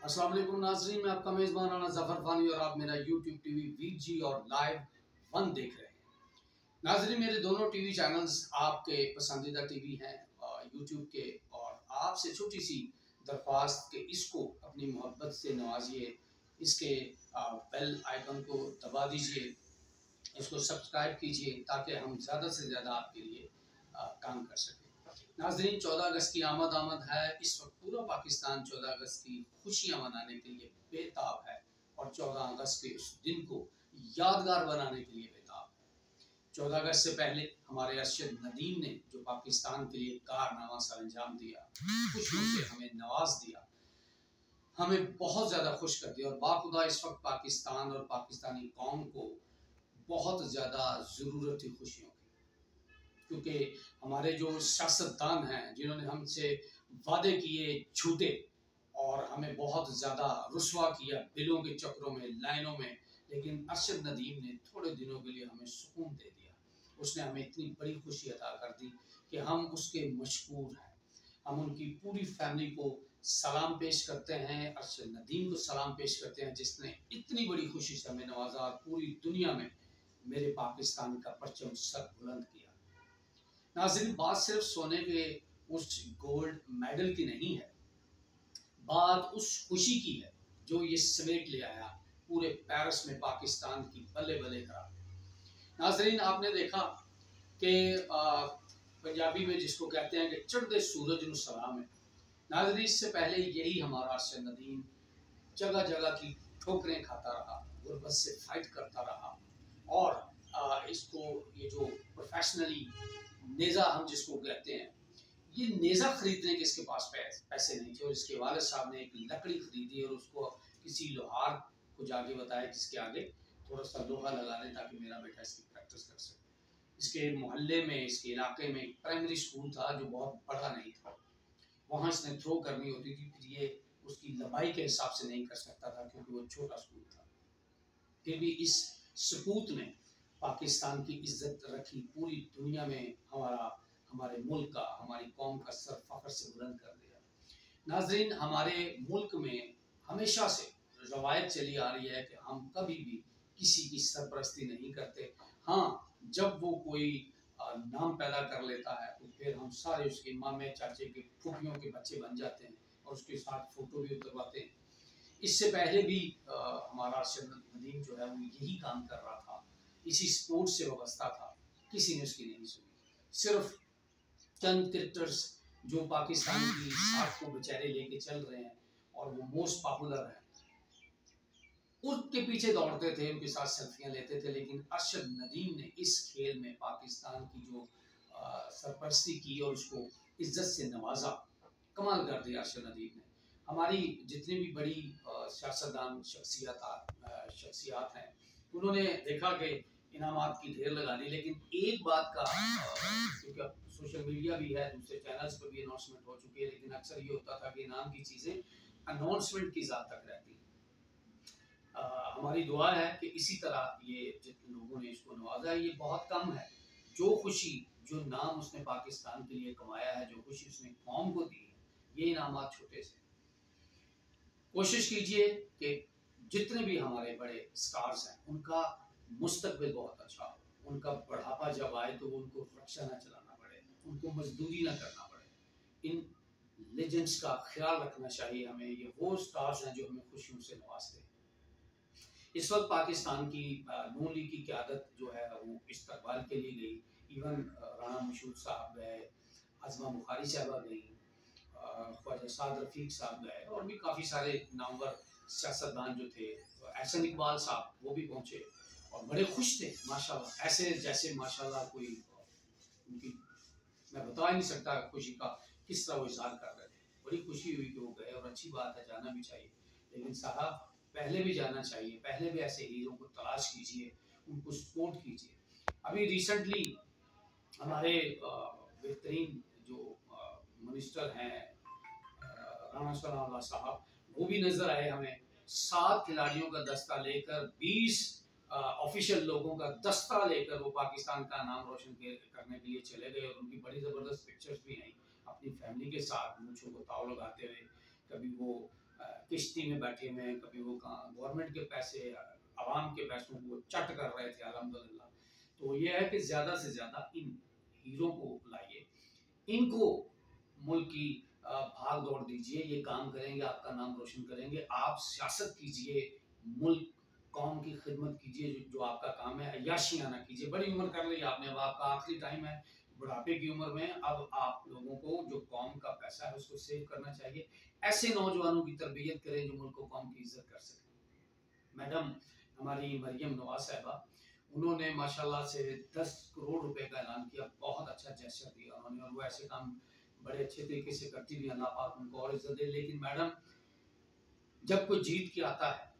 अस्सलाम वालेकुम नाज़रीन, मैं आपका मेज़बान राना ज़फ़र फ़ानी और आप मेरा यूट्यूब टीवी वीजी और लाइव वन देख रहे हैं। नाज़रीन, मेरे दोनों टीवी चैनल्स आपके पसंदीदा टीवी हैं यूट्यूब के, और आपसे छोटी सी दरख्वास्त कि इसको अपनी मोहब्बत से नवाजिए, इसके बेल आइकन को दबा दीजिए, इसको सब्सक्राइब कीजिए ताकि हम ज़्यादा से ज़्यादा आपके लिए काम कर सकें। नाज़रीन, 14 अगस्त की आमद है। इस वक्त पूरा पाकिस्तान 14 अगस्त की खुशियाँ मनाने के लिए बेताब है और 14 अगस्त के उस दिन को यादगार बनाने के लिए बेताब है। 14 अगस्त से पहले हमारे अरशद नदीम ने जो पाकिस्तान के लिए कारनामा सर अंजाम दिया, खुशियों से हमें नवाज दिया, हमें बहुत ज़्यादा खुश कर दिया। और बाखुदा इस वक्त पाकिस्तान और पाकिस्तानी कौम को बहुत ज़्यादा ज़रूरत थी खुशियों की, क्योंकि हमारे जो सियासतदान हैं जिन्होंने हमसे वादे किए झूठे और हमें बहुत ज़्यादा रुस्वा किया बिलों के चक्रों में, लाइनों में, लेकिन अरशद नदीम ने थोड़े दिनों के लिए हमें सुकून दे दिया। उसने हमें इतनी बड़ी खुशी अता कर दी कि हम उसके मशकूर हैं। हम उनकी पूरी फैमिली को सलाम पेश करते हैं, अरशद नदीम को सलाम पेश करते हैं जिसने इतनी बड़ी खुशी से हमें नवाजा और पूरी दुनिया में मेरे पाकिस्तान का परचम सर बुलंद किया। नाज़रीन, बात सिर्फ सोने के उस गोल्ड मेडल की नहीं है, बात उस खुशी की है जो ये समेट ले आया पूरे पेरिस में पाकिस्तान की बल्ले बल्ले करा। नाज़रीन, आपने देखा कि पंजाबी में जिसको कहते हैं कि चढ़ते सूरज नु सलाम है। नाज़रीन, इससे पहले यही हमारा अरशद नदीम जगह जगह की ठोकरें खाता रहा, गुर्बत से फाइट करता रहा और इसको ये जो प्रोफेशनली नेज़ा हम जिसको कहते हैं, ये नेज़ा खरीदने के इसके पास पैसे नहीं थे और इसके वालिद साहब ने एक लकड़ी खरीदी और उसको किसी लोहार को जाके बताया कि इसके आगे थोड़ा सा लोहा लगा दें ताकि मेरा बेटा इसकी प्रैक्टिस कर सके। इसके मोहल्ले में, इसके इलाके में एक प्राइमरी स्कूल था जो बहुत बड़ा नहीं था, वहाँ इसने थ्रो करनी होती थी, फिर ये उसकी लंबाई के हिसाब से नहीं कर सकता था क्योंकि वो छोटा स्कूल था। फिर भी इस सपूत ने पाकिस्तान की इज्जत रखी, पूरी दुनिया में हमारे मुल्क का, हमारी कौम का सर फख्र से बुलंद कर दिया। नाज़रीन, हमारे मुल्क में हमेशा से रवायत चली आ रही है कि हम कभी भी किसी की सरपरस्ती नहीं करते। हाँ, जब वो कोई नाम पैदा कर लेता है तो फिर हम सारे उसके मामे चाचे के फूफियों के बच्चे बन जाते हैं और उसके साथ फ़ोटो भी उतरवाते हैं। इससे पहले भी हमारा अरशद नदीम जो है वो यही काम कर रहा था, इसी स्पोर्ट से वाबस्ता था, किसी ने उसकी नहीं सुनी। सिर्फ चंद क्रिकेटर्स जो पाकिस्तान की साख को बेचारे लेके चल रहे हैं और वो मोस्ट पॉपुलर है, उनके पीछे दौड़ते थे, उनके साथ सेल्फियां लेते थे, लेकिन अरशद नदीम ने इस खेल में पाकिस्तान की जो सरपरस्ती की और उसको इज्जत से नवाजा, कमाल कर दिया अरशद नदीम ने। हमारी जितनी भी बड़ी सियासतदान शख्सियात हैं, उन्होंने देखा कि इनामात की ढेर लगा दी, लेकिन एक बात का क्योंकि अब सोशल मीडिया भी है, दूसरे चैनल्स पर भी अनाउंसमेंट हो चुकी है, लेकिन अक्सर ये होता था कि इनाम की चीज़ें अनाउंसमेंट की ज़ात तक रहती। हमारी दुआ है कि इसी तरह ये जितने लोगों ने इसको नवाजा है, ये बहुत कम है। जो खुशी, जो नाम उसने पाकिस्तान के लिए कमाया है, जो खुशी उसने कौम को दी है, ये इनामात छोटे से। कोशिश कीजिए कि जितने भी हमारे बड़े स्टार्स हैं उनका मुस्तकबिल बहुत अच्छा हो, उनका बढ़ापा जब आए तो उनको रक्षा ना चलाना पड़े, उनको मजदूरी ना करना पड़े। इन लेजेंड्स का ख्याल रखना चाहिए हमें। ये वो स्टार्स हैं जो हमें खुशियों से नवाजते हैं। इस वक्त पाकिस्तान की नून लीग की क़यादत जो है वो इस्तकबाल के लिए गई। इवन राना मशहूद साहब गए, आज़मा बुखारी साहबा गई, ख्वाजा साद रफ़ीक साहब गए और भी काफ़ी सारे नामवर सियासतदान जो थे, एहसन इकबाल साहब वो भी पहुँचे और बड़े खुश थे माशाल्लाह, ऐसे जैसे माशाल्लाह कोई उनकी, मैं बता ही नहीं सकता खुशी का किस तरह वो इज़हार कर रहे थे। बड़ी खुशी हुई कि वो गए और अच्छी बात है, जाना भी चाहिए, लेकिन साहब पहले भी जाना चाहिए, पहले भी ऐसे हीरो को तलाश कीजिए, उनको सपोर्ट कीजिए। अभी रिसेंटली हमारे बेहतरीन जो मिनिस्टर हैं राना सनाउल्लाह साहब, वो भी नजर आए हमें 7 खिलाड़ियों का दस्ता लेकर, 20 ऑफिशियल लोगों का दस्ता लेकर वो पाकिस्तान का नाम रोशन करने के लिए चले गए और उनकी बड़ी ज़बरदस्त पिक्चर्स भी आई अपनी फैमिली के साथ, मूंछों को ताव लगाते हुए। कभी वो किश्ती में बैठे हुए हैं, कभी वो कहाँ गवर्नमेंट के पैसे आवाम के पैसों को चट कर रहे थे अल्हम्दुलिल्लाह। तो ये है कि ज़्यादा से ज़्यादा इन हीरो को लाइए, इनको मुल्क की भाग दौड़ दीजिए, ये काम करेंगे, आपका नाम रोशन करेंगे। आप सियासत कीजिए, मुल्क कौम की खिदमत कीजिए, जो आपका काम है। अय्याशियाँ ना कीजिए। बड़ी उम्र कर ली आपने, अब आपका आखिरी टाइम है बुढ़ापे की उम्र में। अब आप लोगों को जो कौम का पैसा है उसको सेव करना चाहिए। ऐसे नौजवानों की तरबियत करें जो मुल्क को कौम की इज्जत कर सकें। मैडम हमारी मरियम नवाज साहिबा, उन्होंने माशाल्लाह से 10 करोड़ रुपए का ऐलान किया। बहुत अच्छा जेस्चर दिया उन्होंने, और वो ऐसे काम बड़े अच्छे तरीके से करती भी। अल्लाह पाक उनको और इज्जत दे। लेकिन मैडम जब कोई जीत के आता है,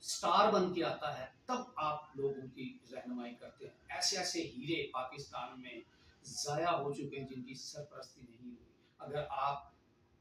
स्टार बन के आता है, तब आप लोग उनकी रहनुमाई करते हैं। ऐसे ऐसे हीरे पाकिस्तान में ज़ाया हो चुके हैं जिनकी सरपरस्ती नहीं हुई। अगर आप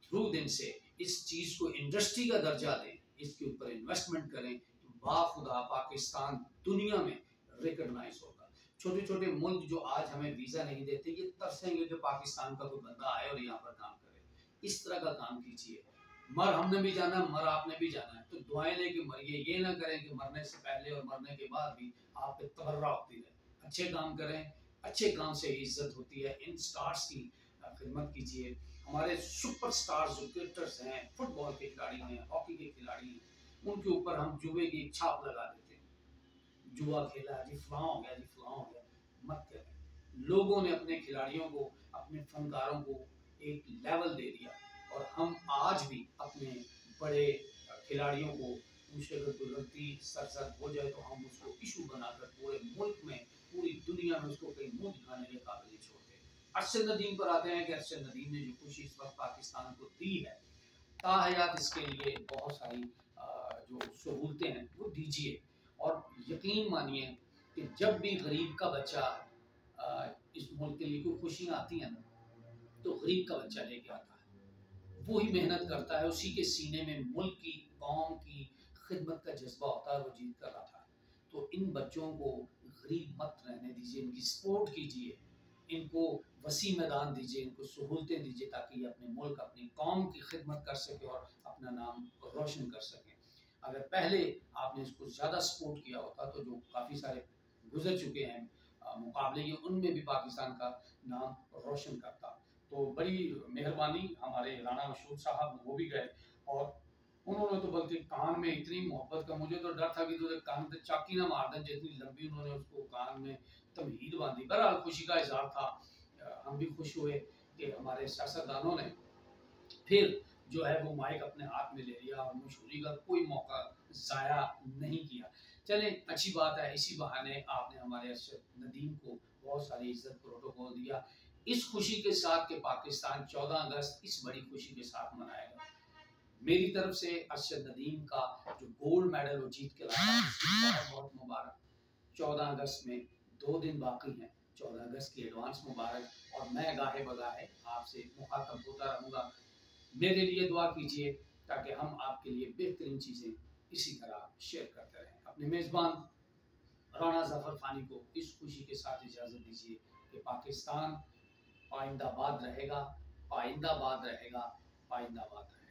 थ्रू दिन से इस चीज़ को इंडस्ट्री का दर्जा दें, इसके ऊपर इन्वेस्टमेंट करें, तो बाखुदा पाकिस्तान दुनिया में रिकॉग्नाइज होगा। छोटे छोटे मुल्क जो आज हमें वीज़ा नहीं देते, ये तरसेंगे कि पाकिस्तान का कोई बंदा आए और यहाँ पर काम करे। इस तरह का काम कीजिए। मर हमने भी जाना, मर आपने भी जाना है, तो दुआएं लेके मरिए। ये ना करें कि मरने से पहले और मरने के बाद भी आप पे तबर्रा होती रहे। अच्छे काम करें, अच्छे काम से इज्जत होती है। इन स्टार्स की खिदमत कीजिए। हमारे सुपर स्टार्स जो क्रिकेटर्स हैं, फुटबॉल के खिलाड़ी हैं, हॉकी के खिलाड़ी हैं, उनके ऊपर हम जुए की छाप लगा देते हैं। जुआ खेला जी, फलां हो गया जी, फलां हो गया। मत करें। लोगों ने अपने खिलाड़ियों को, अपने फनकारों को एक लेवल दे दिया, और हम आज भी अपने बड़े खिलाड़ियों को उनसे अगर कोई गलती सर हो जाए तो हम उसको इशू बनाकर पूरे मुल्क में, पूरी दुनिया में उसको कहीं मुंह दिखाने के काबिल छोड़ते हैं। अरशद नदीम पर आते हैं कि अरशद नदीम ने जो खुशी इस वक्त पाकिस्तान को दी है, ताहयात इसके लिए बहुत सारी जो सहूलतें हैं वो दीजिए। और यकीन मानिए कि जब भी गरीब का बच्चा इस मुल्क के लिए कोई खुशियाँ आती हैं ना, तो गरीब का बच्चा लेके आता है। वो ही मेहनत करता है, उसी के सीने में मुल्क की, कौम की खिदमत का जज्बा होता है, वो जीत कर आता है। तो इन बच्चों को गरीब मत रहने दीजिए, इनकी सपोर्ट कीजिए, इनको वसी मैदान दीजिए, इनको सहूलतें दीजिए, ताकि ये अपने मुल्क, अपनी कौम की खिदमत कर सके और अपना नाम रोशन कर सकें। अगर पहले आपने इसको ज़्यादा सपोर्ट किया होता, तो जो काफ़ी सारे गुजर चुके हैं मुकाबले ये, उनमें भी पाकिस्तान का नाम रोशन करता। तो बड़ी मेहरबानी हमारे राणा मशहूद साहब, वो भी गए, और उन्होंने तो बल्कि कान में इतनी मोहब्बत का, मुझे तो डर था कि तो कान पे चाकी ना मार दें, जितनी लंबी उन्होंने उसको कान में तमहीद बांधी। बहरहाल खुशी का इजहार था। हम भी खुश हुए कि हमारे सियासतदानों ने फिर जो है वो माइक अपने हाथ में ले लिया और मशहूरी का कोई मौका ज़ाया नहीं किया। चलें, अच्छी बात है, इसी बहाने आपने हमारे अरशद नदीम को बहुत सारी इज्जत प्रोटोकॉल दिया। इस खुशी के साथ कि पाकिस्तान 14 अगस्त इस बड़ी खुशी के साथ मनाएगा। मेरी तरफ से अरशद नदीम का जो गोल्ड मेडल वो जीत के लाया, बहुत बहुत मुबारक। 14 अगस्त में 2 दिन बाकी हैं। 14 अगस्त की एडवांस मुबारक। और मैं गाहे बगाहे आपसे मुखातब होता रहूँगा। मेरे लिए दुआ कीजिए ताकि हम आपके लिए बेहतरीन चीज़ें इसी तरह शेयर करते रहें। अपने मेज़बान राणा ज़फ़र फ़ानी को इस खुशी के साथ इजाज़त दीजिए कि पाकिस्तान पाइंदाबाद रहेगा, पाइंदाबाद रहेगा, पाइंदाबाद रहेगा।